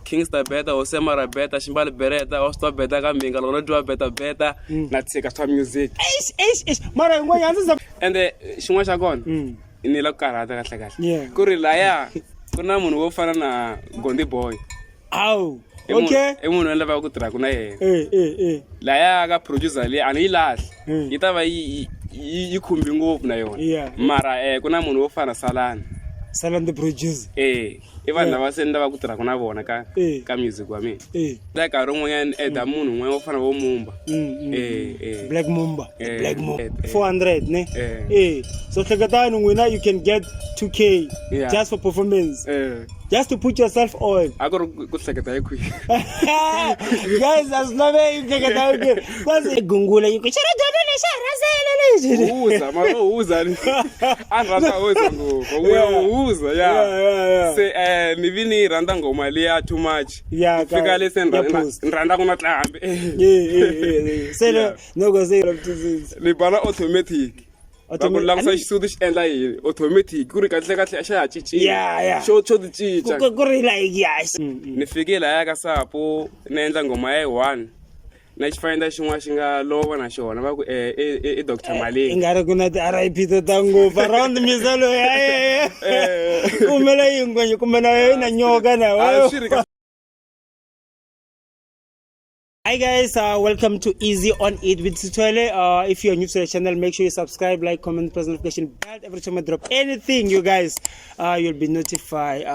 Kingstar beta, Osemara beta, Shimbal bereta, Osto beta, Gaminga, Lodua beta, let's take a music. Mara ngwanyanza And the Shumasha gone. In the Lokarata. Yeah. Kurilaya, Kunamun Wofana na Gondi boy. Ow. Okay. Emun and Lava Kutraguna. Laya producer and he last. Itava you could be moved now. Yeah. Mara, Kunamun Wofana Salan. Salan the producer. Even I was in the Kutrakunavona ka music with me. Like I don't want the moon when often a mumba. Black Mumba. Black Mumba. 400, ne? So Tagatan winner you can get 2K just for performance. Just to put yourself on. I got a good secretary. Guys, that's not very good. What's it? Gungula, you can share Say, Nivini Randango, my Lia too much. Yeah, listen, Randagona. Say no go say Libana automatic. Automatic Sudish and like automatic. Yeah. Show the cheese. Yes. Nifigila Agasa, Po, Nandango, my one. Next find that she washing a low and a show. Dr. Mali. Ingaragunat RIP to Tango, around the Mizalo. Kumela, when you come in and you're gonna. Hi guys, welcome to Easy on It with Sitwele. If you're new to the channel, make sure you subscribe, like, comment, press notification bell. Every time I drop anything, you guys, you'll be notified.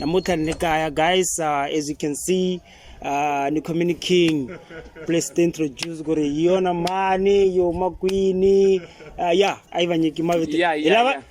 Namuta Nekaya guys, as you can see, Nikomini King, please to introduce Gore Yona Mani, Yo Makwini. Ivan Yikimavit.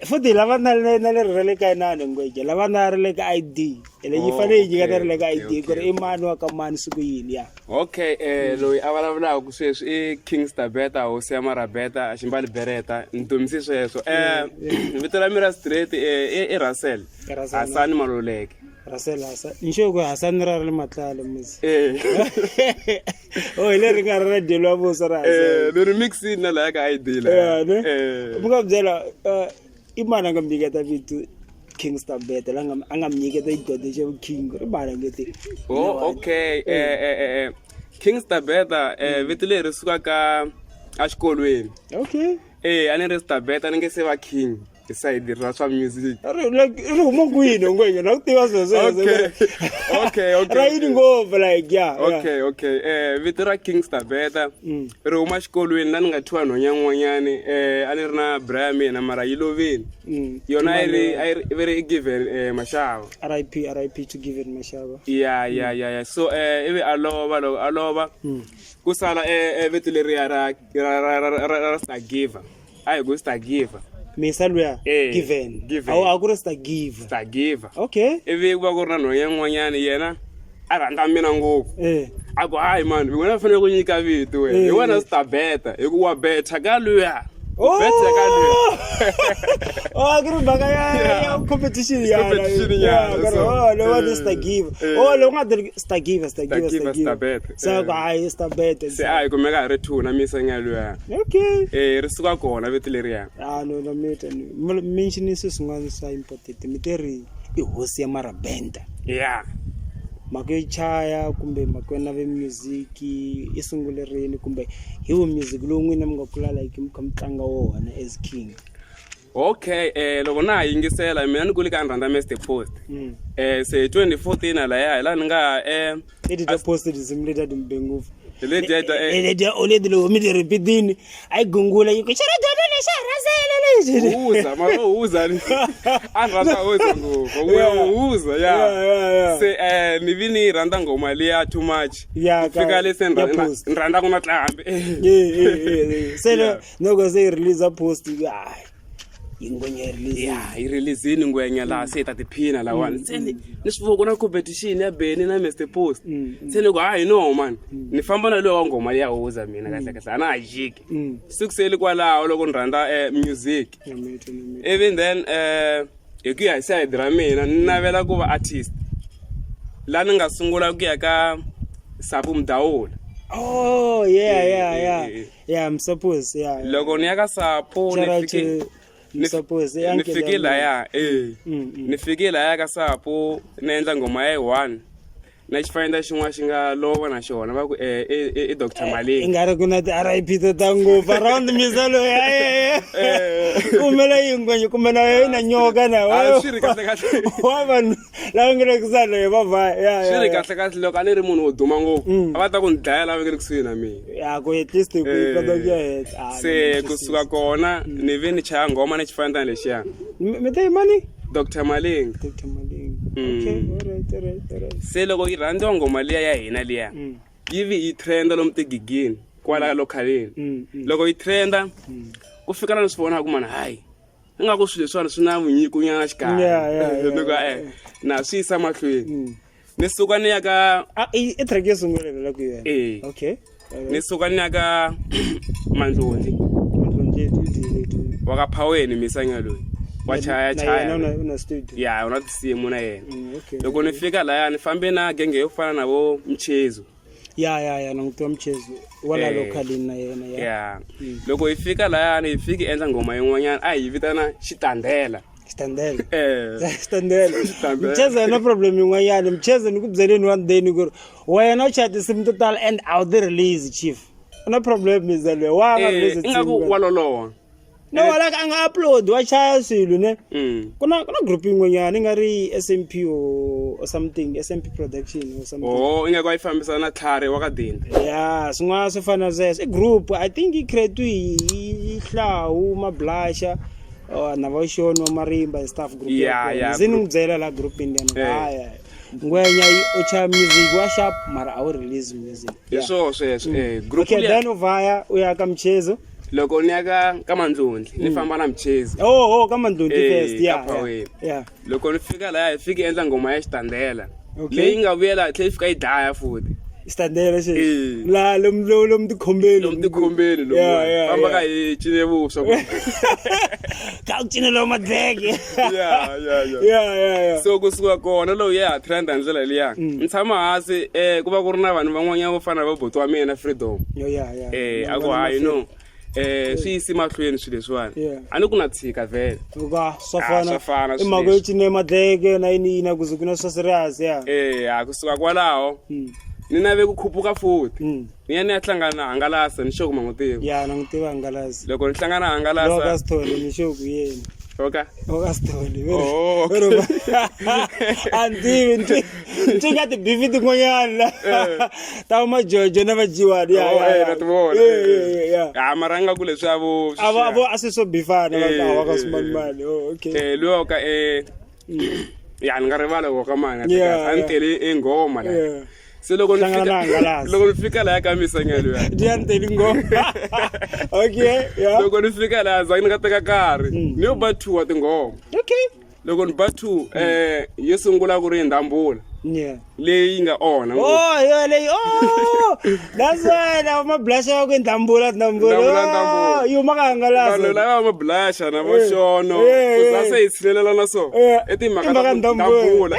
For the Lavana Releka Nango, Lavana Releka ID. And you find you got a leg ID, got Emmanuel Kaman Suguin. Okay, Louis Avala says Kingstar beta, Osemara beta, Shimbal bereta, Ntumsi so, Vitalamira Street, Erasel, Asan Marolek. Rasela, Inshogo, Sandra Matalamus. Oh, let me read the Lobos. The remix in the like idea. Mugabzela, Imanagam to get a bit to Kingstar better. Angam Nigga, they got the show King. Oh, okay. Kingstar beta, Vitale Suaka Ashkolwin. Okay. I need to better and get a king. Beside the Rasha music. Like, Moguin, going out there. Okay. Riding over like, Okay. Vitra Kingstar beta. Romash Colwin, Nanga Tuano, young Wanyani, Anerna, Brami, and Amarayilovin. You're not very given, Mashao. RIP to give it Mashava. Yeah. So, Alova, Kusala, Vitileria, Rasta giver. I go start giver. Mesalwa given. Our Augusta give. Okay. If we were going to young one yana, I don't know. I go, hi man, we want to finish to it. You want to start better. You go better. Galuya. Oh, I got a competition. Yeah. No one is to give. Oh, no one is to give. So I start better. Say, I go make a return. I'm missing a okay. Resuka corner with Liria. No, mention is one so important. Miteri, it was Yamara Benta. Yeah. Makichaya kumbe makwena ve music isunguleleni kumbe hiwo music longwini mngakula like mkamtanga wona as king. Okay, loko na yingisela mina nikulika randa meste post. Say 2014 la nga edit posted simulator dimbengu. Ele only the lo mi repeating I gungula you kuchara dona uza anrata ngo uza say nivini randa ngoma lia too much fika listen randa kuna tlambe say no go say release a post ingwenye release release ingwenye la seta tiphina la one seni nisivuko na competition ya Beni na Mr Post seni go hayi no man nifamba na lo ngoma ya uza mina kahle ana ajiki sikuseli kwala lokho niranda music even then ekuya side ra mina ninavela kuva artist la ningasungula kuya ka Sabu Mdawula. Oh yeah I'm supposed loko niyaka Sapo nifike suppose ni fike laya ni fike laya ka Sapo ni endla ngoma ya 1 na xifinda xin'wana xi nga lova na xona va ku i Dr Malinga ingari ku na ti RIP to tango around misalo kumela yingwe kumela yena nyoka na a swi ri kahle kahle wa vanhu lava nga le kusala va va swi ri kahle kahle loko a ni ri munhu wo duma ngopfu a va ta ku ni dlaya lava nga le kusuhi na mina ya ku at least ku kota ku ya se kusuka kona ni ve ni chaya ngoma na xifinda lexiya mi te mani Dr Malinga okay alright se loko yi rhandziwa ngoma liya ya hina liya yi vi yi trenda lomu tigigini kwala localini loko yi trenda ku fika na swi vona ku mana hayi ingaku swilo leswiwani swi na vunyiko nyana xikarhi loko na swi yisa mahlweni ni suka ni ya ka i track yo sungulela ku yena okay ni suka ni ya ka Mandlondi wa ka Phaweni misanya loyi wa chaya na studio ya una tisimu na yena loko ni fika laya ni fambe na genge yo fana na vo Mchezo ya na ngutwa Mchezo wala localini na yena ya loko yi fika laya ni fiki endla ngoma yin'wanyana a yi vitana Xitandela Mchezo no problem yin'wanyana Mchezo ni ku byeleni one day ni ku wena u chaya tisimu total and out the release chief no problem mizalwe wa release ingaku walolowa no wala ka nga upload wa chaya swilo ne kuna group yin'wanyana ingari SMP or something SMP production or something ingaku yi fambisana na Tlhari wa ka Dinda ya swin'wana swi fana sweswo i group I think i create hi Hlahu Mablasha na va Shoni wa Marimba staff group zini ngibyela la group indiyana ngwenya u chaya music wa sharp mara a release music so group okay then uvaya uya ka Mchezo loko ni ya ka Mandlondi ni famba na Mchezo ka Mandlondi first yeah loko ni fika la hi fiki endla ngoma ya Xitandela leyi nga vuyela tlhe fika yi daya futhi Xitandela xe la lomu tikhombeni lo famba ka hi cine vuswa ka u cinela madleke yeah so kusuka kona lo ya trend ndlela liya ni tshama hasi ku va ku ri na vanhu van'wanyana vo fana na boti wa mina Freedom ako hayi no swi yisi mahlweni swilo leswiwani a ni ku na tshika vele swa fana i mhaka yo cine madleke na yini kuze ku na swa serious kusuka kwalaho ni nave ku khuphuka futhi ni ya hlangana na Hangalasa ni xoko mangutiva na ngutiva Hangalasa loko ni hlangana na Hangalasa loka story ni xoko yena oka story pero antivi ntinga ti beef tin'wanyana ta majojo na vajiwani na tivona maranga ku leswi avo a swi swo bifana va ka swimanimani okay loka ya ni nga rivala ko ka mani a ni tele ngoma la se loko ni fika la ka misanyelo ya dianteli ngoma okay loko ni fika la za ni nga teka karhi ni yo ba 2 wa tingoma okay loko ni ba 2 yi sungula ku ri Ndambula leyi nga ona leyi that's why na Mablasha wa ku Ndambula yo maka Hangalasa vanhu lava Mablasha na vo Shono ku za se hi tshinelela na so etimhaka Ndambula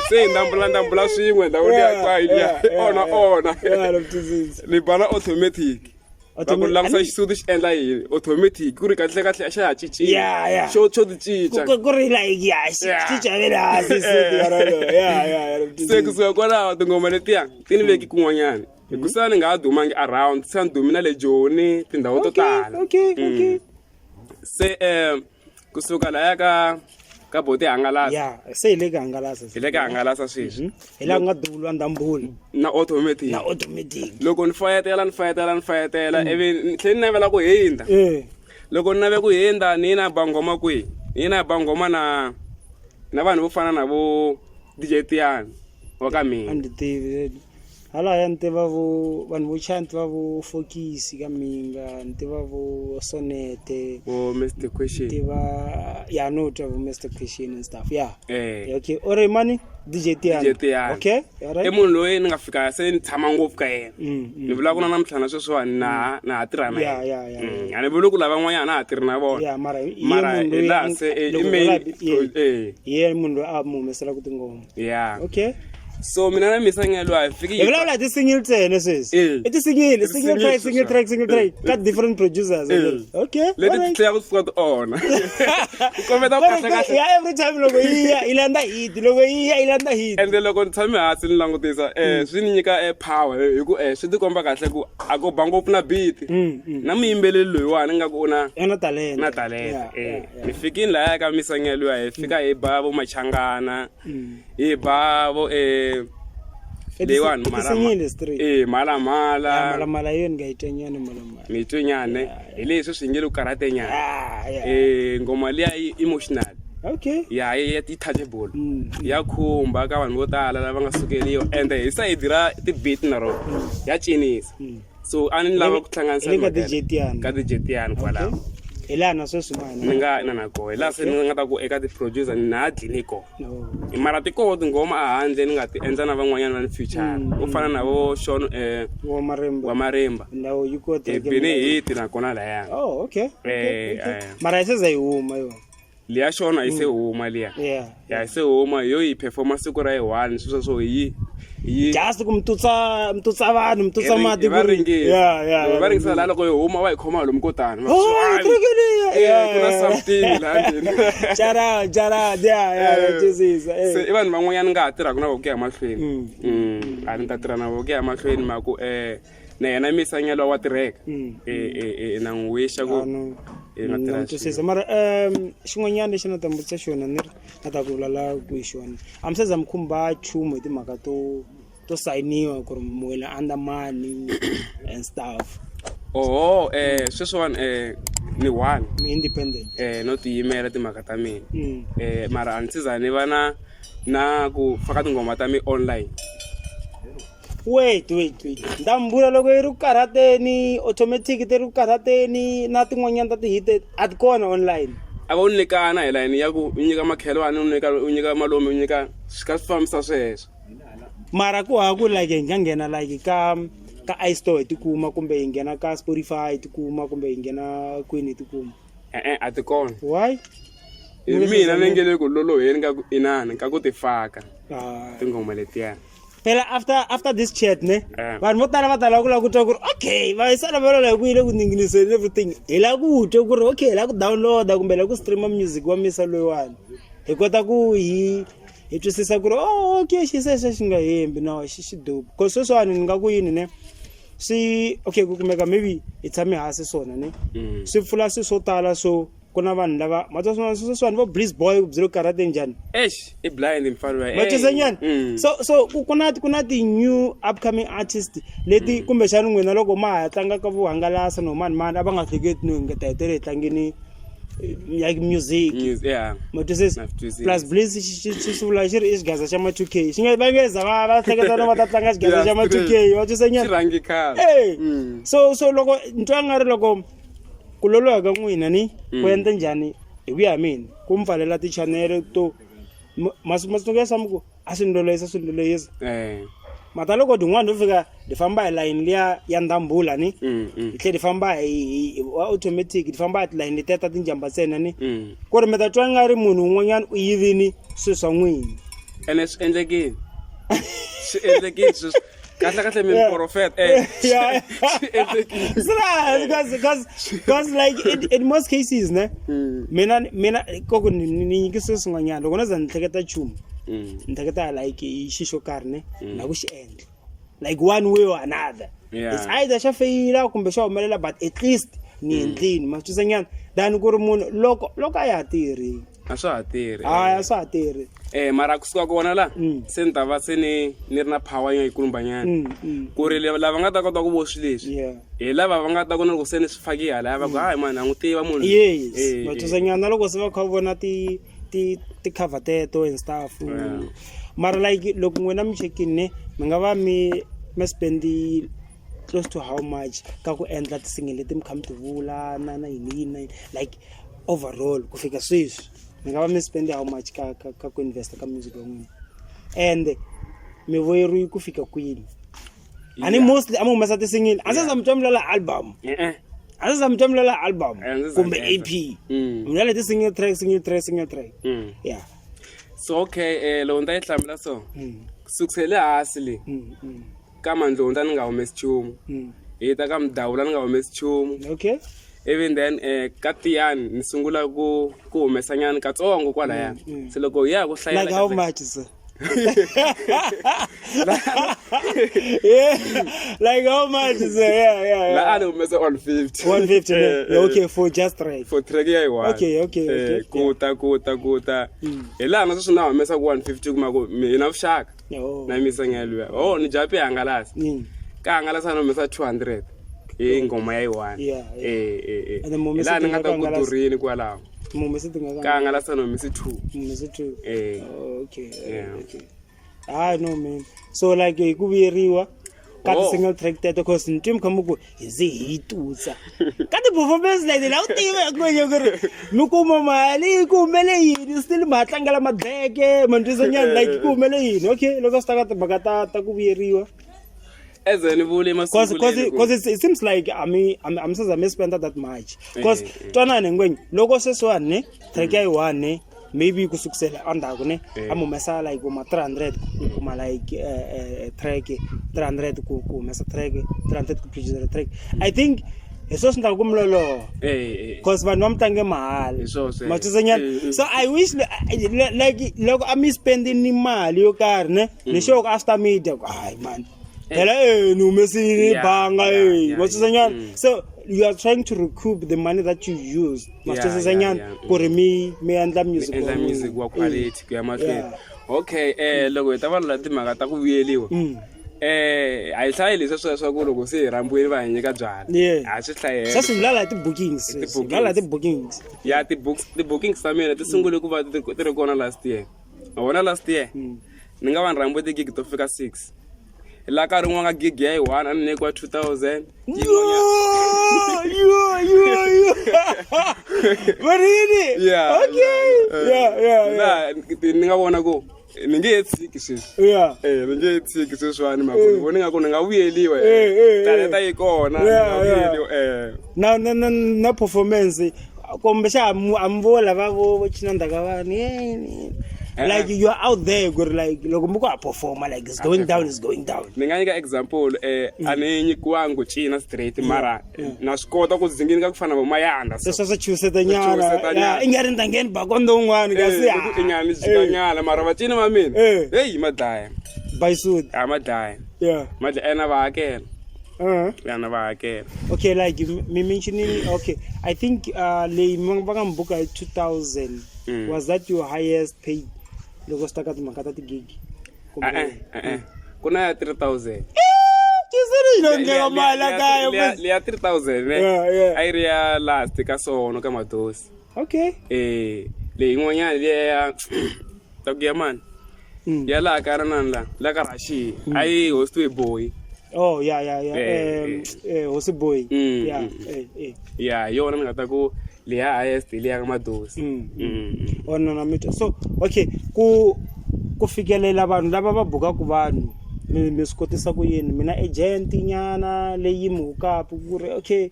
se Ndambula swin'we ndhawu ya kwaya ona ni bana automatic va ku langisa xisuti xi endla yini automatic ku ri kahle a xa ha cincile xo ti cinca ku ri like xi chavela hasi se kusuka kwalaho tingoma letiya ti ni veki kun'wanyana hikusa ni nga ha dumangi around se ni dumina le Joni tindhawu to tala se kusuka laya ka boti Hangalasa se hi le ka Hangalasa sweswi hi la nga duvulwa Ndambula na automatic loko ni fayetela ivi ni tlhela ni navela ku hinda loko ni nave ku hinda ni na bangoma kwihi ni na bangoma na vanhu vo fana na vo DJ Tiani wa ka mina halaya ni tiva vanhu vo chaya ni tiva vo Fokisi ka Minga ni tiva vo Sonete vo Mr Question tiva no tiva vo Mr Question and stuff okay ore mani DJ Tiani okay i munhu loyi ni nga fika se ni tshama ngopfu ka yena ni vula ku na namtlhana sweswiwani na ha tirha na yena a ni vuli ku lava n'wanyana na ha tirhi na vona mara laha se munhu loyi a mu humesela ku tingoma okay So mina na misangelo fiki. You like the single track, sis? It is single track. Got different producers. Okay. Let it play out for on. Yeah, every time logo here, ilanda hit, ilanda hit. And the logo time as in langotisa swinyika power yiku swi ti komba kahle ku ako bango pna beat. Na muyimbeleli loyiwani nga ku na talent. Na talent. Mi fikini la ka misangelo fika hi bavo machangana. Hi bavo Lewan mala yoni ngaitenyane mala mitonyane ileswi swi ngelo karate nyana ngoma liya emotional okay ya touchable ya khumba ka vanhu vo tala lava nga sukeliwa and hi side ra ti beat na ro ya cinisa so ani lava ku hlanganisa ka ti jetian kwala elana so sumana ninga na ko ela se ninga ta ku eka ti producer na dliniko mara ti ko ngoma a handle ninga ti endla na van'wanyana van future u fana na vo Sean wa Maremba now you got the bene hit na kona la ya oh okay mara iseza yuma yo liya Sean ise huma liya ya ise huma yo i performance ku ra 1 so yi just kumtutsa vanhu mtutsa mati va ringisa la loko huma wa ikhoma lo mkotana kuna something la jara jesus se vanhu van'wanyana nga tirha kuna voke ya mahlweni a ni ta tirha na voke ya mahlweni maku na yena misanyelo wa tireka na n'wisha ku ngatisa mara xin'wanyana lexi na tambutisa xona ni na ta ku vulavula ku hi xona amseza mkhumba chumu hi timhaka to sayiniwa ku ri muwela under money and stuff sweswiwani ni one independent no tiyimela timhaka ta mina mara a ni siza ni va na ku faka tingoma ta mi online. Wait. Ndambula loko yi ri ku karhateni automatic ti ri ku karhateni na tin'wanyana ta ti-hit a ti kona online. A va u nyikana hi layini ya ku u nyika makhelwani u nyika malume u nyika swi ka swi fambisa sweswo. Mara ku ha ku like hi nga nghena like ka iStore hi tikuma kumbe hi nghena ka Spotify hi tikuma kumbe hi nghena kwini hi tikuma. A ti kona. Why? Mina ni nge le ku loloheni ka ku inani ka ku ti faka tingoma letiya. Phela after this chat ne vanhu vo tala va tala ku la ku twa ku ri okay va isala va la ku ile ku ninginiseni everything hi la ku twa ku ri okay hi la ku downloada kumbe la ku streama music wa misa loyiwani hi kota ku hi twisisa ku ri okay xi xi nga hembi no xi dope because sweswiwani ni nga ku yini ne swi okay ku kumeka maybe hi tshame hansi swona ne swi pfula swi swo tala so kuna vanhu lava matoswana vo Breeze Boy byo karate njani I blind mfana wa matosanyana so kuna ti new upcoming artists leti kumbe xana n'wina loko ma ha tlanga ka vuhangalasa no mani ava nga hleketi no ngeta hetere tlangeni like music matosisa plus Breeze xi sula xi ri xigaza xa ma 2K xi nga vangeza va hleketa no va ta tlanga xigaza xa ma 2K matosanyana xirangi khale so loko ntwa nga ri loko kuloloha ka n'wina ni ku endla njhani hi ku ya mina ku mpfalela ti-channel to masungula samuku a swi ndloleyisa mata loko tin'wana to fika ti famba hi layini liya ya ndambula ni hi tlhe ti famba hi automatic ti famba hi tilayini letiya ta tinjamba ntsena ni ku ri mi ta twa nga ri munhu un'wanyana u yivini swilo swa n'wina ene swi endlekile kahle mi profet because like in most cases ne mina koko ni nyikisa swin'wanyana loko no za ni hleketa chumu ni hleketa like xi xo karhi ne na ku xi endla like one way or another it's either xa feyila kumbe xa humelela but at least ni endlini ma twisanyana than ku ri munhu loko a ya tirhi a swa ha tirhi a swa ha tirhi mara kusuka kona la se ni ta va se ni ri na power yo yikulumbanyana ku ri lava nga ta kota ku vo swi leswi hi lava va nga ta kona loko se ni swi faki hala va ku hayi mani a n'wi tiva munhu yes matwisanyana loko se va kha vona ti cover teto and stuff mara like loko n'wina mi chekini ne mi nga va mi spendi close to how much ka ku endla tisingile leti mi kha mi ti vula na yini like overall ku fika sweswi mi nga va mi spend how much ka ku invest ka music wa n'wina and mi voyeriwi ku fika kwini ani mostly ama humesa tisingile a sasa mtwamlela album kumbe EP mina leti single track yeah so okay lo nda yi hlamula so kusukisela hansi le ka Mandlonta ni nga humesi nchumu hi ta ka Mdawula ni nga humesi nchumu Okay. even then ka Tiyani ni sungula ku humesa nyana katsongo kwalaya se loko ya ku hlayela Like how much, sir? Yeah, like how much, sir? Yeah. la ani humesa 150 150. Okay, for just right. for track ya yiwa Okay. kuta ela na sweswi na humesa ku 150 kuma ku mina vuxaka Oh. na misa ngelwe ni japi hangalasa ka hangalasa na humesa 200 hi ngoma ya yiwani And the moment la ni nga ta ku durini kwalaho ka hangalasa na humesa 2 Okay. No, man. So like ku vuyeriwa ka single track that because ntim khamuku izi hitutsa ka the performance like la utiva kwenye gore mikuma mali ku mele yini still matlangela madeke mandisanyana like ku mele yini. Okay, loko staka tabakata ta ku vuyeriwa ezeni vule because it seems like I'm supposed to spend that much because twanane ngwenye loko seswane track ya one maybe kusukisela andako ne amumesa like kuma 300 kuma like track 300 ku mesa track 300 ku produce track. I think eso sinda kumlolo because vanhu vamtange mahali mathisanyana. So I wish like loko I'm spending imali yo karhi ne ni show after media hayi man phela no mesini banga mathisanyana. So you are trying to recoup the money that you use mathisanyana kuri me endla music wa quality ku ya mahlweni. Okay loko ta valula timhaka ta ku vuyeliwa a yi hlayi leswi swa ku loko se hi rambweni va hi nyika byala a swi hlayela sasa ulala ti-bookings ya ti-bookings ta mina ti sungule ku va ti ri kona last year last year ni nga va ni rambe ti-gig to fika 6 la ka rin'wana gig ya yi 1 a ni nyikiwa 2000 Really? Yeah. Okay. Yeah. Ni nga vona ku ni nge tshiki sweswi ni nge tshiki sweswiwani makoni voni nga ku ni nga vuyeliwa talenta yi kona na performance kumbe xa amvola va vo chinanda ka vanhu like you are out there like loko mi ku performa like it's going down ni nga nyika example a ni nyikiwangi cina straight mara na swi kota ku zingini ka ku fana vo mayanda sweswo swi chuseta nyana i nga ri ntangeni bakondo un'wana kasi inyani zikanyana mara vacini va mina hey madlaya baisud madlaya madlaya na va hakela yana va hakela. Okay, like me mentioning, okay, I think le manga mbuka 2000 was that your highest paid loko staka timakata gig kuna ya 3000 ngeka mala kaya le ya 3000 ai ri ya last ka sono ka madosi. Okay le in'wanyana le ya takuya man ya la ka ranana la ka rashi ai hostwe boy. Oh yeah what's a boy yona ni nga ta ku le ya highest le ya ka madosi. Na mito. So okay ku fikelela vanhu lava va buka ku vanhu mi swi kotisa ku yini mina agent nyana leyi mi hukapu ku ri okay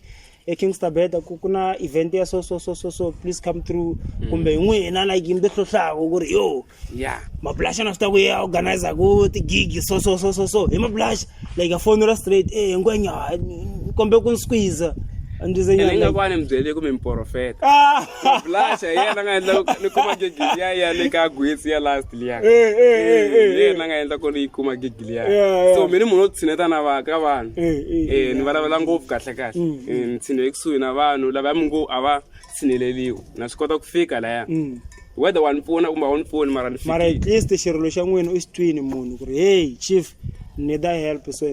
Kingstar Beta ku na event ya so please come through kumbe n'wina like mi hlohlako ku ri yo mablash na swi ta ku ya organizer ku ti gig so hi mablash like a phone straight ngwenya kumbe ku squeeze andizenya nga kwani mbyele ku mimprofeta blasha yena nga endla ni kuma gig ya le ka gwetsi ya last liya yena nga endla ko ni kuma gig liya so mina munhu tsineta na va ka vanhu ni valavela ngopfu kahle ni tsine ekusuhi na vanhu lava mungu ava tsineleliwa na swi kota ku fika laya whether one phone kumbe one phone mara at least xirilo xa n'wina u xitwini munhu ku ri hey chief need help so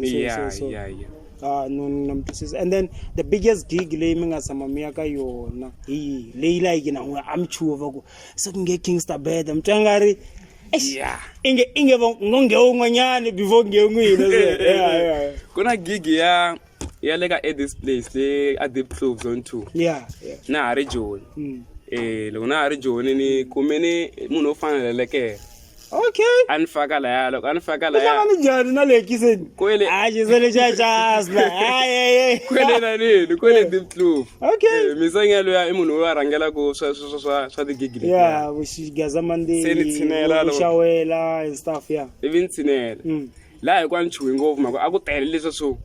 no and then the biggest gig leyi mi nga tshama mi ya ka yona hi leyi like na I'm chuva ku se ku nge Kingstar Beta mtwangari inge ngonge un'wanyani before nge n'wina kuna gig ya le ka Edis Place le at the Club Zone 2 na hari Joni loko na hari Joni ni kumeni munhu o faneleke Okay. a ni faka laya loko a ni faka Ku laya hlangane njhani na le kiseni? kwele Xisele xa Jasper. kwele nanini kwele Deep Kloof. Okay. Misengelo ya i munhu wo rhangela ku swa tigigi leti. Yeah, Gazamandi. Se ni tshinela loko- Shawela and stuff, yeah. ivi ni tshinela laha hi kwa ni chuhi ngopfu mhaka a ku tele leswi swo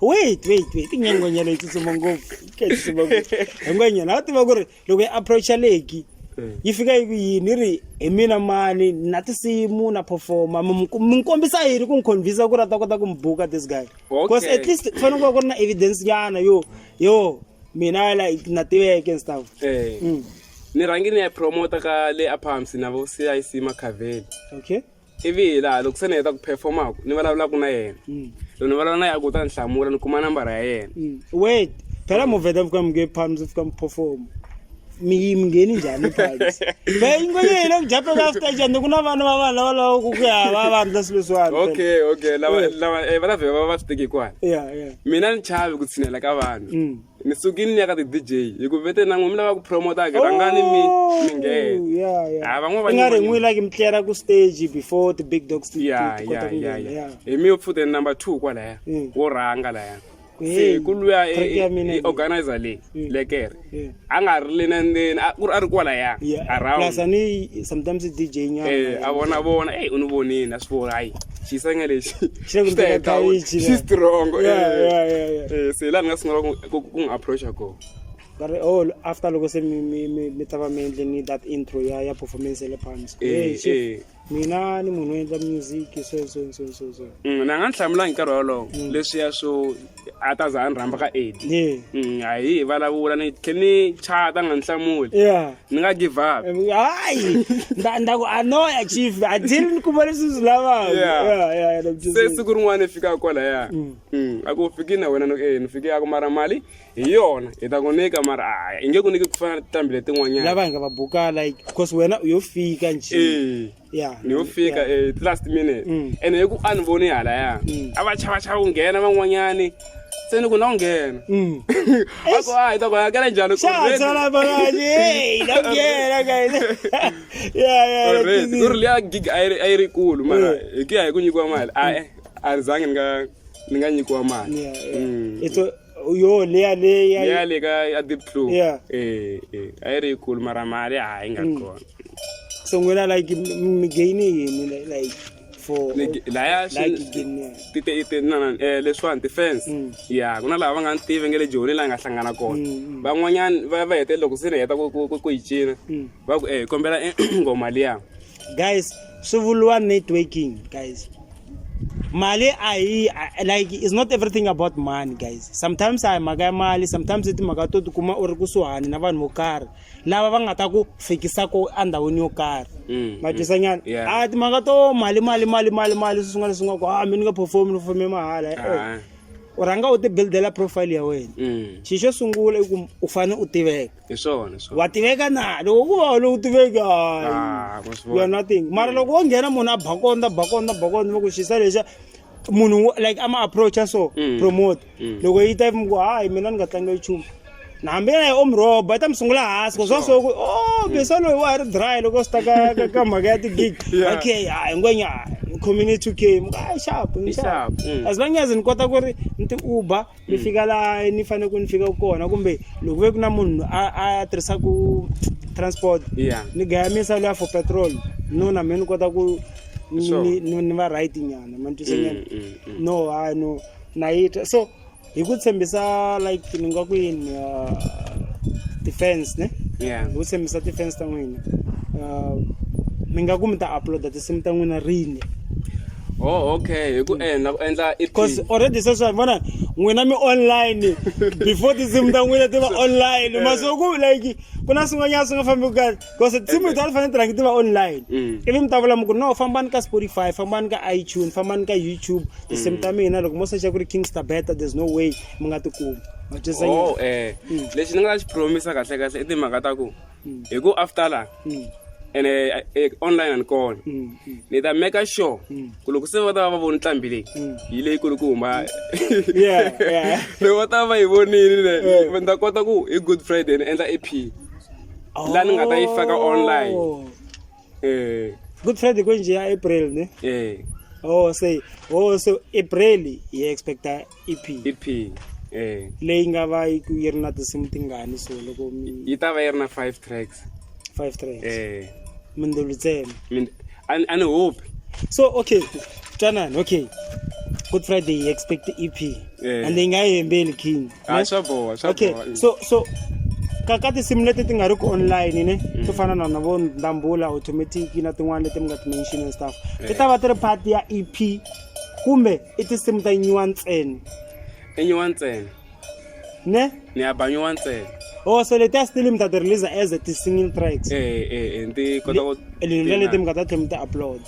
Wait. Ingwenya leyi tsutsuma ngopfu. Ke tsutsuma ngopfu. Ingwenya na tiva ku ri loko yi approach leki yi fika yi ku yini ri hi mina mani na tisimu na performa mi kombisa yini ku convince ku rata kota ku mbuka this guy. Because at least fana ku va ku ri na evidence nyana yo mina like na tiveke and stuff. ni rhangi ni ya promota ka le Apams na vo CIC Makaveli. Okay. Ivi laha loko se ni heta ku performaka ni vulavulaka na yena loko ni vulavula na ya ku ta ni hlamula ni kuma nambara ya yena. Wait, phela moveta fika mge Palms fika perform. Mi ngeni njhani Palms? Be ingwenya ku japa ka stage and kuna vanhu va lava ku ya va vandla swilo swani. Okay lava va ta vhela va swi teki kwani. Yeah. Mina ni chavi ku tshinela ka vanhu ni sukini ni ya ka ti DJ hi ku vete na n'wi mi lava ku promota ke rhangani mi nghena. Yeah. Van'wana va Ngari n'wi like mtlera ku stage before the big dogs to yeah. Hi mi futhi number 2 kwalaya wo rhanga laya se ku luya i organizer leyi lekere a nga ri le na ndeni a ri kwalaya around plus ani sometimes DJ nyana a vona u ni vonini a swi vona hayi xisenge lexi xi strong yeah. se laha ni nga sungula ku n'wi approacha kona. After loko se mi tava mi endleni that intro ya performance le Palms. Mina ni munhu endla music so. Na nga ni hlamula hi nkarhi wolowo leswiya swo a ta za ni rhamba ka 8 hayi vulavula ni tlhela ni chata nga ni hlamuli ni nga give up. Hayi ndaku I know achieve until ni kuma leswi swi lavaka. Se siku rin'wana ni fika kwalaya a ku fiki na wena ni fike a ku mara mali hi yona hi ta ku nyika mara i nge ku nyiki ku fana na tintambi letin'wanyana lava hi nga va buka like because wena yo fika nje. Ni yo fika last minute ene hi ku a ni voni halaya a va chava ku nghena van'wanyani se ni ku na u nghena a ku hi ta ku hakela njhani ku ri liya gig a yi ri kulu mara hi ku ya hi ku nyikiwa mali a ri zangi ni nga nyikiwa mali. Yo leya le ka Deep Kloof a yi ri kulu mara mali a yi nga ri kona. So when I like gain like for laya leswiwani defense ya ku na lava va nga ni tivi nge le Joni laha nga hlangana kona van'wanyani va hetelela loko se ni heta ku yi cina va ku kombela ngoma liya. Guys swi vuliwa networking guys. Mali like it's not everything about money guys. Sometimes I maka mali, sometimes it maka to kuma u ri kusuhani na vanhu vo karhi lava va nga ta ku fikisa ko andhawini yo karhi. Ma twisanyana timhaka to mali swin'wana leswi nga ku mi ni nga perform ni fome mahala u rhanga u ti buildela profile ya wena. Xi xo sungula i ku u fanele u tiveka hi swona wa tiveka na loko ku va loko u tiveka you are nothing mara loko wo nghena munhu a bakonda va ku xisa lexa munhu like ama approacha so promote loko yi ta yi ku hayi mina ni nga tlanga nchumu na hambi na hi omroba yi ta mi sungula hansi ku swa so ku besa loyi wa ha ri dry loko swi ta ka mhaka ya tigig okay hayi ngwenya community 2K sharp as long as ni kota ku ri ni ti Uber ni fika laha ni fanele ku ni fika kona kumbe loko ve ku na munhu a tirhisaku transport ni gayamisa liya for petrol no na mina ni kota ku ni va right nyana ma twisanyana no na yita so hi ku tshembisa like ni nga ku yini defense ne hi ku tshembisa defense ta n'wina mi nga ku mi ta upload tinsimu ta n'wina rini. Okay hi ku endla because already sweswi vona n'wina mi online before tinsimu ta n'wina ti va online masiku like ku na swin'wanyana swi nga fambi kahle because tinsimu ta fanele tirhangi ti va online ivi mi ta vula mi ku no fambani ka Spotify fambani ka iTunes fambani ka YouTube tinsimu ta mina loko mo searcha ku ri Kingsta Beta there's no way mi nga ti kumi. Lexi ni nga xi promisa kahle i timhaka ta ku hi ku after la ene online and kona ni ta make sure ku loko se va ta va voni ntambi leyi yi leyi kulukumba loko va ta va yi vonini ni ta kota ku hi Good Friday ni endla EP laha ni nga ta yi faka online Good Friday konje ya April ne. So April you expect a EP. Leyi nga va yi ri na tinsimu tingani so loko yi ta va yi ri na 5 tracks. 5 tracks. Mindelu ntsena. Ani hope. So okay, twanani, okay. Good Friday you expect the EP. And then ngayembeli King. Swa boha. Okay, so ka tinsimu leti ti nga ri ku online ne to fana na vo Ndambula Automatic na tin'wana leti mi nga ti mention and stuff. Ti ta va ti ri part ya EP kumbe i tinsimu ta nyuwa ntsena. Nyuwa ntsena. Ne? Ni abanyuwa ntsena. So leti still mi ta ti release as a single tracks. Ndi kota ku leti mi nga ta themta upload.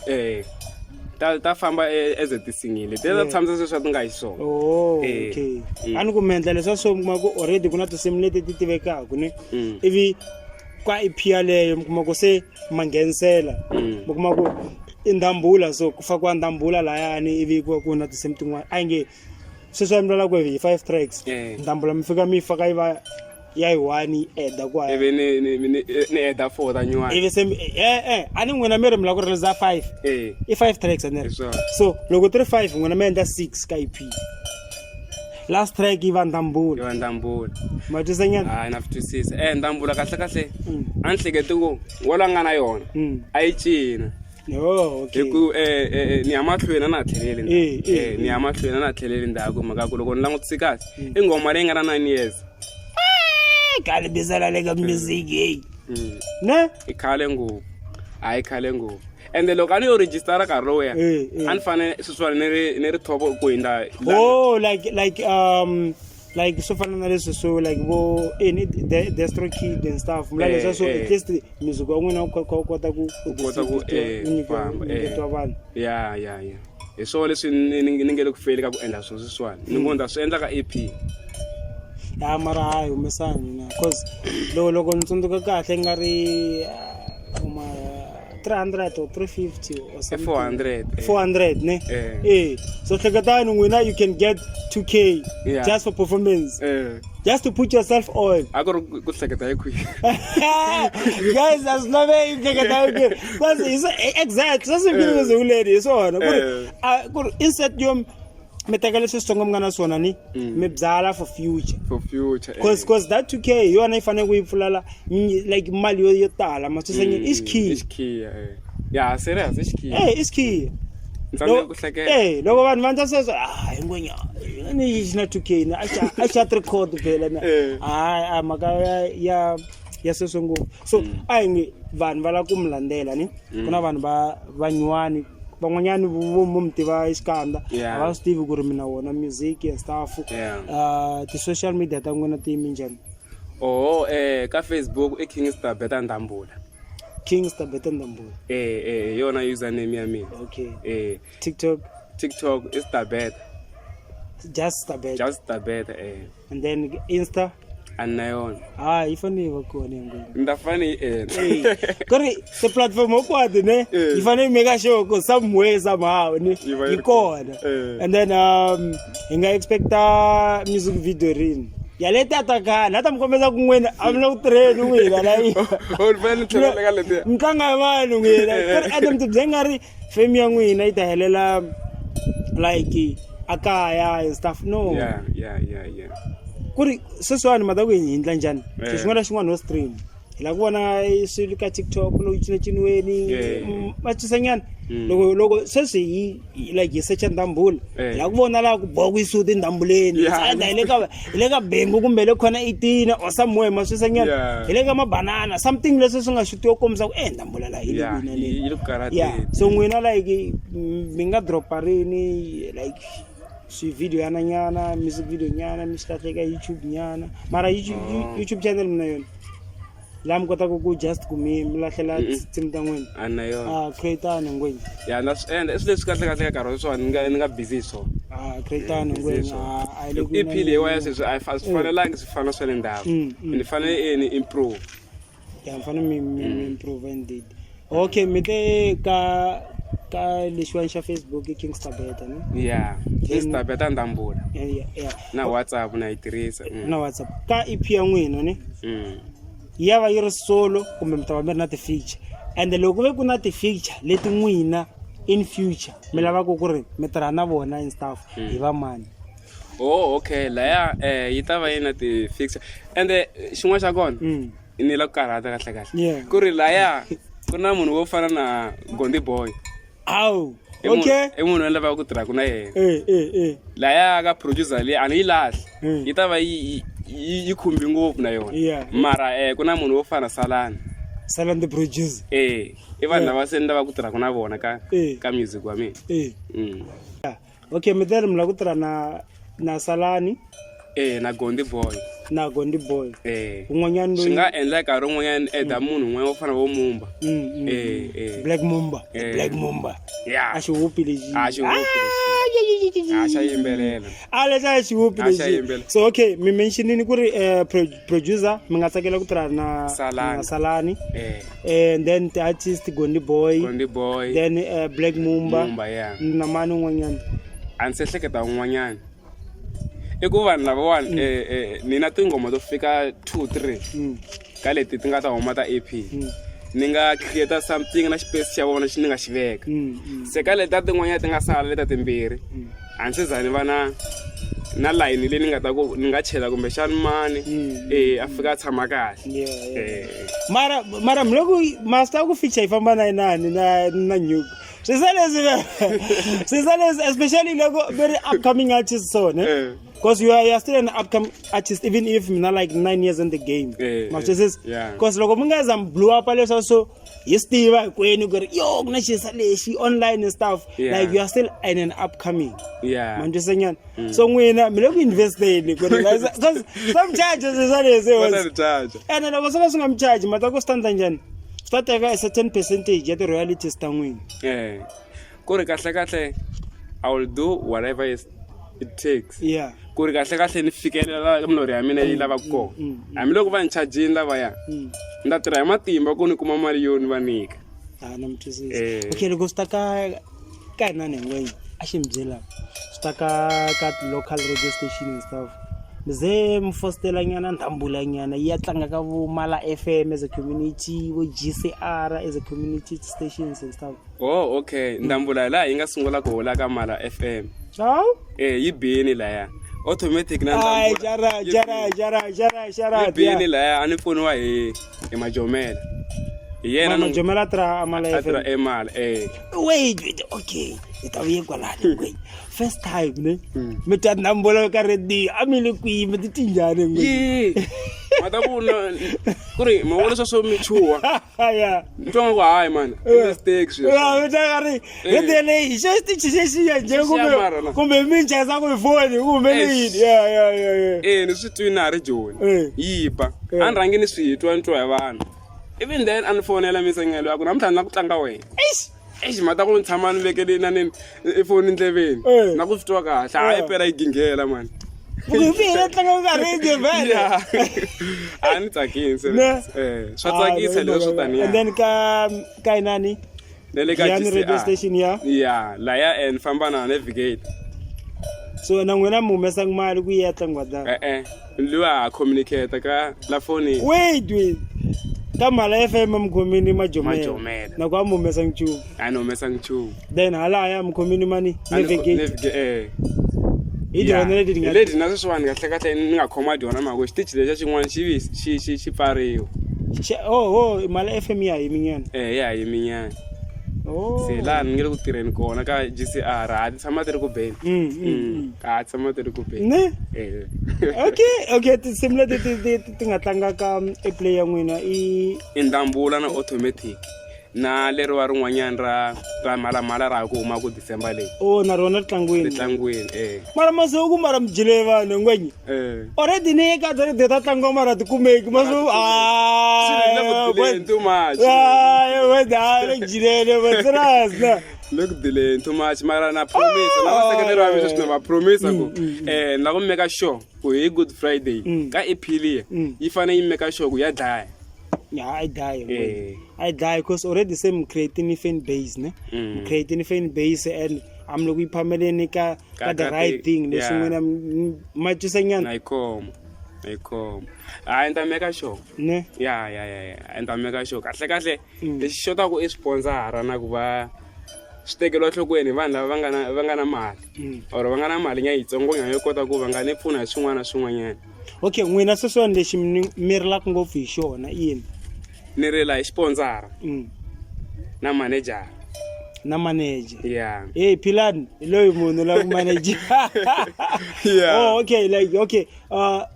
Ta famba as a single. Ti ta tshama sweswo ti nga hiswona. Okay. Ani ku mendla leswa so kuma ku already kuna tinsimu leti ti tivekaka ne. Ivi kwa EP yaleyo kuma ku se mangenisela. Kuma ku Ndambula so ku fakwa Ndambula la yani ivi ku na tinsimu tin'wana. Ayinge sweswo mi lala ku 5 tracks. Ndambula mi fika mi faka iva ya 1 eda kwa. Ivi ni eda 4 ta nyuwana. Ivi se ani n'wina mi ri mi la ku release 5. I 5 tracks ane. So loko 5 n'wina mi endla 6 ka EP. Last track iva Ndambula. Ma twisisa nyana? Na twisisa. Ndambula kahle. Ani hlekete ku ngola nga na yona. A yi cina. Okay. Ku ni amahlweni na tlheleli. Ni amahlweni na tlheleli ndaku maka ku loko ni langutise kahle ingoma leyi nga na 9 years. Kale bizala lega music ne ikhale ngopfu khale ngopfu ende loko ani yo register ka roya ani fane swiswana ni ri thobo ku hinda like so fana na leswo so like vo Destro Kid and stuff mla so at least music wa n'wina ku kota ku nyika vanhu. So leswi ni ngele ku feli ka ku endla swilo swiswana ni ngonda swi endla ka EP. Mara hayi humesani na cause loko ni tsundzuka kahle nga ri 300 or 350 or something. 400 ne. So hleketani n'wina you can get 2K just for performance. Just to put yourself on. A ku hleketa hi kwihi. Guys, that's not very hleketa because it's exact so simple as u lady swona ku instead yom meteka leswi switsongo mi nga na swona ni mi byala for future cause that 2K yona yi fanele ku yi pfulala like mali yo tala ma twisanyeni is key serious is key is key ku hleketa loko vanhu va ndza sweswo ngwenya ni na 2K na a chat record phela na maka ya sweswo ngopfu so ayingi vanhu va la ku mlandela ni kuna vanhu va vanywani van'wanyani vo mtiva Iskanda va swi tivi ku ri mina wona music and stuff ti social media ta n'wina ti yimi njhani? Ka Facebook i King Stabeta Ndambula. King Stabeta Ndambula. Yona username ya mina. Okay. TikTok is Stabeta. Just Stabeta. And then Insta Anayon. Ifane va kona ngwe. Ndafane Kuri the platform okwadi ne ifane make sure ko somewhere somehow ne ikona. And then inga expect music video rin. Yaleta atakana hata mkomeza kunwena amna utrain ngwina la yi. Olveni tshela ka leti. Mkanga mani ngwina. Kuri adam tibzengari fame ya ngwina itahelela like akaya and stuff no. Yeah. Kuri sweswiwani mata ku hindla njhani xin'wana no stream la ku vona swilo ka TikTok no cineciniweni va twisanyana loko sweswi like yi search Ndambula la ku vona la ku boku isuti Ndambuleni ile ka Bengu kumbe le khona 18 or somewhere ma twisanyana ile ka mabanana something leswi swi nga xutiwa komisa ku Ndambula la yi le so n'wina like mi nga dropa rini like video yana nyana music video nyana mi start ka YouTube nyana mara YouTube channel mina yona la mi kota ku just ku mi lahlela tsimta n'wina anayo creator ngwenya na and leswi kahle ka ro so ni nga busy so creator ngwenya a ile ku iphile wa seswi I fanelanga sifana swale ndawo ni fanele ni improve mfana mi improve indeed. Okay mite ka leswiwani xa Facebook King Stabeta ne King Stabeta Ndambula na WhatsApp na yi tirhisa na WhatsApp ka EP ya n'wina ne ya va yi ri solo kumbe mi ta va mi ri na ti feature and loko ve ku na ti-feature leti n'wina in future mi lavaka ku ri mi tirha na vona and stuff hi va mani. Oh, okay, laya yi ta va yi na ti-fixture ende xin'wana xa kona ni la ku karhata kahle ku ri laya ku na munhu wo fana na Gondi Boy. Awu okay, i munhu loyi lavaka ku tirhaka na yena laya ka producer leyi a ni yi lahli yi ta va yi khumbi ngopfu na yona mara ku na munhu wo fana Salani the producer. i vanhu lava se ni lava ku tirhaka na vona ka music wa mina. Okay, mi tele mi lava ku tirha na Salani na Gondi Boy. Un'wanyana swi nga endla nkarhi un'wanyana eda munhu un'wana wo fana vo Mumba. Black Mumba Yeah. a xi hupi lexi xa yimbelela lexi a xi hupi lexi. So okay, mi mentionini ku ri producer mi nga tsakela ku tirha na Salani and then the artist Gondi Boy then Black Mumba na mani un'wanyana a ni se hleketa un'wanyana i ku vanhu lavawani ni na tingoma to fika 2-3 ka leti ti nga ta huma ta EP ni nga create something na space xa vona xi ni nga xi veka se ka leti tin'wanyana ti nga sala leta timbirhi a ni se za ni va na line leyi ni nga ta ku ni nga chela kumbe xani mani a fika a tshama kahle. mara mi loko master ku feature yi famba na inani na nyuku swi leswi especially loko very upcoming artist so ne because you are still an upcoming artist even if you're not like 9 years in the game. Because loko mi nga za mi blow up leswo so hi stiva hinkwenu ku ri yo ku na xisa lexi online and stuff like you are still in an upcoming manjisanyana so n'wina mi le ku investeni ku ri some charges swa leswi and loko swi va swi nga mi charge ma ta ku standa njhani swi ta teka a certain percentage ya ti-royalties ta n'wina. Ku ri kahle I will do whatever it takes ku ri kahle ni fikelela milorho ya mina yi lava kona hambiloko va ni chargini lavaya ni ta tirha hi matimba ku ni kuma mali yo ni va nyika. Na mi twisisa. Okay, loko swi ta ka inani ngwenya a xi mi byela swi ta ka local radio station and stuff ze mi fostela nyana ndambula nyana yi ya tlanga ka vo Mala FM as a community vo GCR as a community stations and stuff. Oh okay, ndambula la yi nga sungula ku hola ka Mala FM. Yi bini laya automatic na ndambula jara yi bini laya ani pfuniwa hi Majomela yena Majomela tra Mala FM Mala wait okay itavuye kwalani kwei first time ne mi ta ndambula ka radio a mi le kwi mi ti njhani ngwe matabuna ku ri ma vona swo mi chuwa ntwa ku hayi man mistakes mi ta ka ri radio leyi xo xi ya nje kumbe mi nchayisa ku foni kumbe leyi ni swi twini na ri joni yipa a ni rhangi ni swi twa ntwa hi vanhu even then a ni fonela misengelo ya ku namuntlha ni la ku tlanga wena mata ku ni tshama ni vekele inaneni ifoni ndleveni na ku swi twa kahle hayi pera yi gingela mani tlanga ka radio vele a ni tsakini swa tsakisa leswi swo taniya and then ka inani nele ka radio station laya and famba na navigate so na n'wina mi humesa mali ku ya tlangwa ta luwa communicate ka la phone wait ka Mala FM mkhomini Majomela na kwa mu humesa nchumu no humesa nchumu then hala ya mkhomini mani navigate leti na sweswiwani kahle ni nga khoma dyona mako xitichi lexa xin'wana xi pfariwa Mala FM ya yiminyana ya yiminyana se laha ni nge le ku tirheni kona ka GCR a ti tshama ti ri ku beni a tshama ti ri ku beni ne okay tisimula ti nga tlanga ka play ya n'wina i ndambula na automatic na leriwa rin'wanyana ra Mala ra ku huma ku December leyi na rona tlangwini mara masiku mara mi jile vanhu ngwenyi already ni ka ta tlangwa mara ti kumeki masiku too much jilele vatirasna look delay too much mara na promise na secretary wa misho sina promise ku na ku make sure ku hi Good Friday ka ephili yi fane yi make sure ku ya dlaya I die because already same creating fan base ne creating fan base and I'm looking phameleni ka the right thing leswi n'wina ma twisanyana na ikoma Ikhoma. Hayi ni ta make sure. ne Ya ni ta make sure kahle lexi xotaku i sponsora na ku va swi tekeriwa nhlokweni vanhu lava va nga na mali or va nga na mali nya yitsongo nya yo kota ku va nga ni pfuna hi swin'wana na swin'wanyana. okay n'wina sweswiwani lexi mi rilaka ngopfu hi xona i yini Ni rila hi sponsora na manager. na manager Yeah. hey Philani loyi munhu la ku manager Yeah. oh okay like okay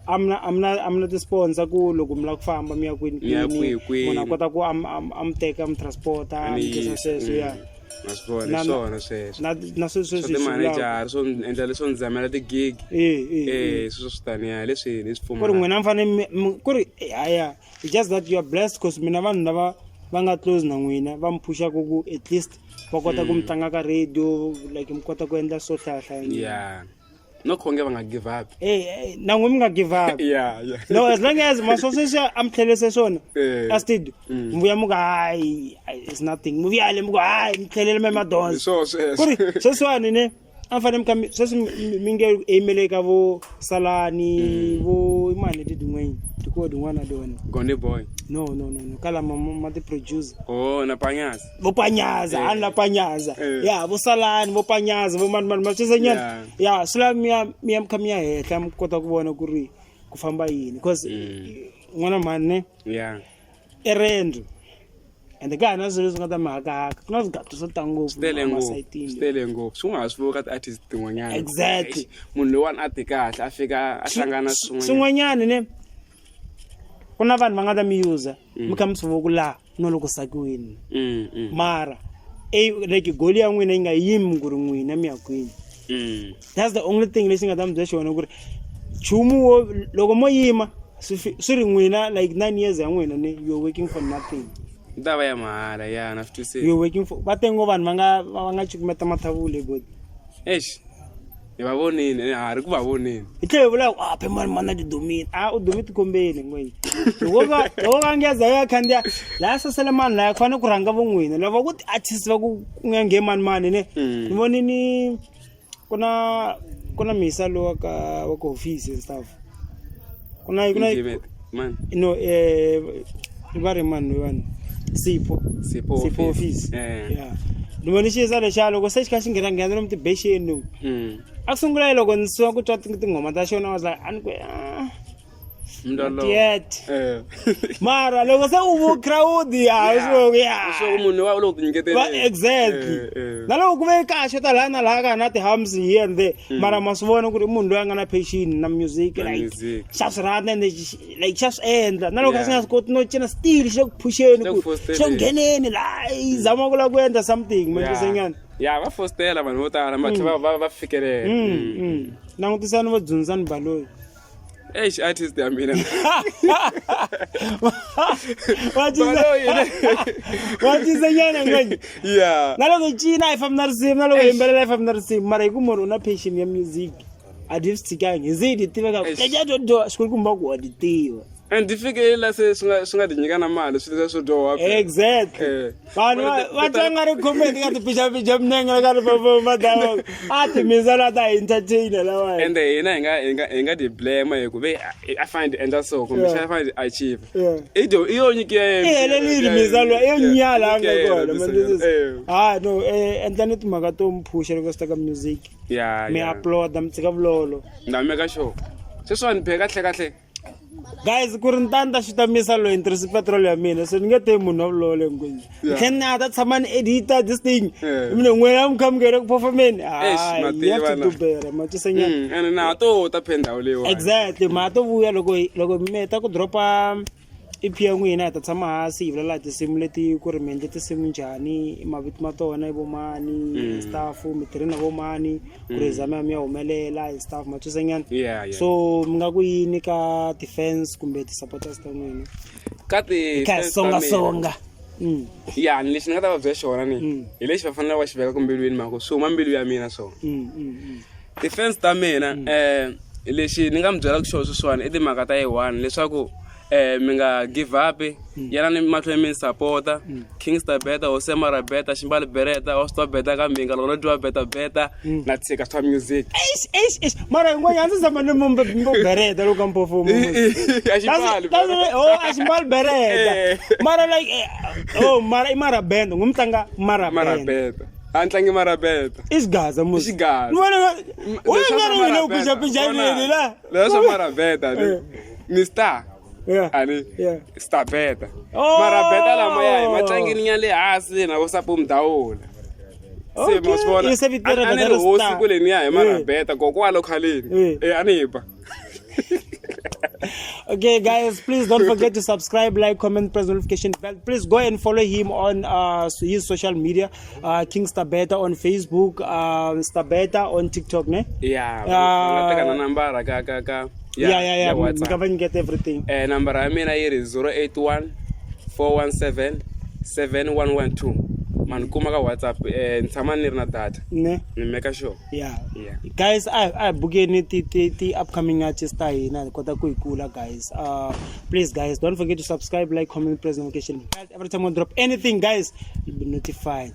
I'm not the sponsor ku loko mi la ku famba mi ya kwini munhu a kota ku am teka mi transporta mi tlisa sweswo ya Naswona swona sweswo. na sweswo So manager so endla leswo ndzamela ti-gig. Sweswo swi taniya leswi ni swi ku ri pfumala. n'wina mi fanele ku ri aya it's just that you are blessed because mina vanhu lava va nga close na n'wina va mi phushaku ku at least va kota ku mi tlanga ka radio like mi kota ku endla swo hlaya. Yeah. No khonge va nga give up. Na n'we mi nga give up. Yeah. No, as long as masosesha am tlhelese swona astid mvuya muka hayi it's nothing mvuya le muka hayi mtlhelele me madonza So kuri sweswani ne amfane mkami sweswi mi nge email ka vo Salani vo imani tidingweni tiko dingwana dona Gonde boy. no kala mama the producer Na Panyaza. vo Panyaza ana Panyaza ya vo Salani vo Panyaza vo mani machisa nyana ya sila mi mkhamia hehla mkota ku vona ku ri ku famba yini because n'wana mani ne erendo and the guy knows nga ta mhaka ku na swigato swo tango Stele ngopfu swi nga swi vuka ti artist tin'wanyana. Exactly. Munhu loyiwani a ti kahle a fika a hlangana swin'wanyana ne ku na vanhu va nga ta mi user mi kha mi swi voku laha no loko sakiwini mara like goli ya n'wina yi nga yimi ku ri n'wina mi ya kwini. That's the only thing lexi nga ta mi byela xona ku ri nchumu wo loko mo yima swi ri n'wina like 9 years ya n'wina ne you're working for nothing. Ndava ya mahala ya na futhi se. You're working for batengo vanhu va nga cukumeta mathavule but Hi va vonini ha ri ku va vonini. I tlhela vula aphe mani di domini u domi tikombeni n'wina loko ka ngeza ya khandiya la sasela mani la ku fanele ku rhanga vo n'wina lava ku ti-artist va ku nga nge mani ne ni vonini ku na misa lo wa ka office and stuff ku na man no va ri mani Sipho office yeah ni voni xisa lexa loko se xi kha xi nghena lomu tibexeni a ku sungula loko ni suka ku twa tinghoma ta xona I was like a ni ku yet mara loko se u vu crowd so munhu wa loko nyiketela exactly na loko ku ve kahle ta lana la ka na ti hums here and there mara masivona ku ri munhu loyi a nga na passion na music like xa swi rhandza and like xa swi endla na loko a swi nga swi koti no cina still xo ku phusheni ku xo ngheneni la zama ku la ku endla something manjisanyana ya va fostela vanhu vo tala matlhela va fikelela langutisani vo dzundzani baloyi artist ya mina wajizanyana ngani na loko cina i famna risimu na loko yimbelela i famna risimu mara hi ku munhu una passion ya music a di swi tsikangi hi di tiva ka xikulu kumba ku wa di tiva and di fikelela se swi nga ti nyika na mali swi leswi swo dyoha exactly vanhu va tlanga ri comment ka tipichapija minenge ka madawa a timisa na ta entertainer lawa and hina hi nga di blame hi ku ve I find endla so kumbe I find achieve iyo nyikiya helelini mizalwa iyo nyala anga kona no endlani timhaka to mphusha loko swi ta ka music mi upload mi tsika vulolo na make sure sweswiwani pheka kahle guys ku ri ntanda swi ta misa lo interest petrol ya mina so ni nge te munhu wa vulolo ngwini khen na ta tshama ni editor this thing mina n'wena mi kha mi ngena ku performeni you have to do better matisanyana and na to ta phendawu leyiwa exactly ma to vuya loko mi ta ku dropa EP ya n'wina hi ta tshama hansi hi vulela tinsimu leti ku ri mi endle tinsimu njhani mavito ma tona hi vo mani staff mi tirhi na vo mani ku ri zama mi ya humelela hi staff matisanyana so mi nga ku yini ka ti-fans kumbe ti-supporters ta n'wina ka songa ya ni lexi ni nga ta va byela xona ni hi lexi va fanele va xi veka kumbilwini mako suma mbilu ya mina so ti-fans ta mina lexi ni nga mi byela ku xona sweswiwani i timhaka ta yi one leswaku mi nga give up yana ni mahlweni mi supporta Kingster Beta Osemara Beta Shimbali Bereta Osto Beta ka minga lona dwa beta na tsika swa music mara ngoya ndzi zama ni mumbe bereta loko perform Ashimbali Ashimbali bereta mara like mara band ngumtlanga mara Beta antlangi Mara Beta isigaza musi isigaza wena ukusha pinja nini la leswo Mara Beta ni star ani Star Beta Mara Beta lama ya matlangini nyale hasi na vosapo mdawula se mosvona ani hosi kule ni ya Mara Beta kokwalo khaleni aniba. Okay, guys, please don't forget to subscribe, like, comment, press notification bell. Please go and follow him on his social media, Kingster Beta on Facebook, Star Beta on TikTok, ne? Yeah. Number yeah. We can get everything. Number I mean is 081 417 7112. Man kuma ka WhatsApp ntsama na data ne ni make sure yeah guys I bugeni the upcoming artist hina kota ku ikula guys please guys don't forget to subscribe, like, comment, press notification bell. Every time we drop anything guys you'll be notified.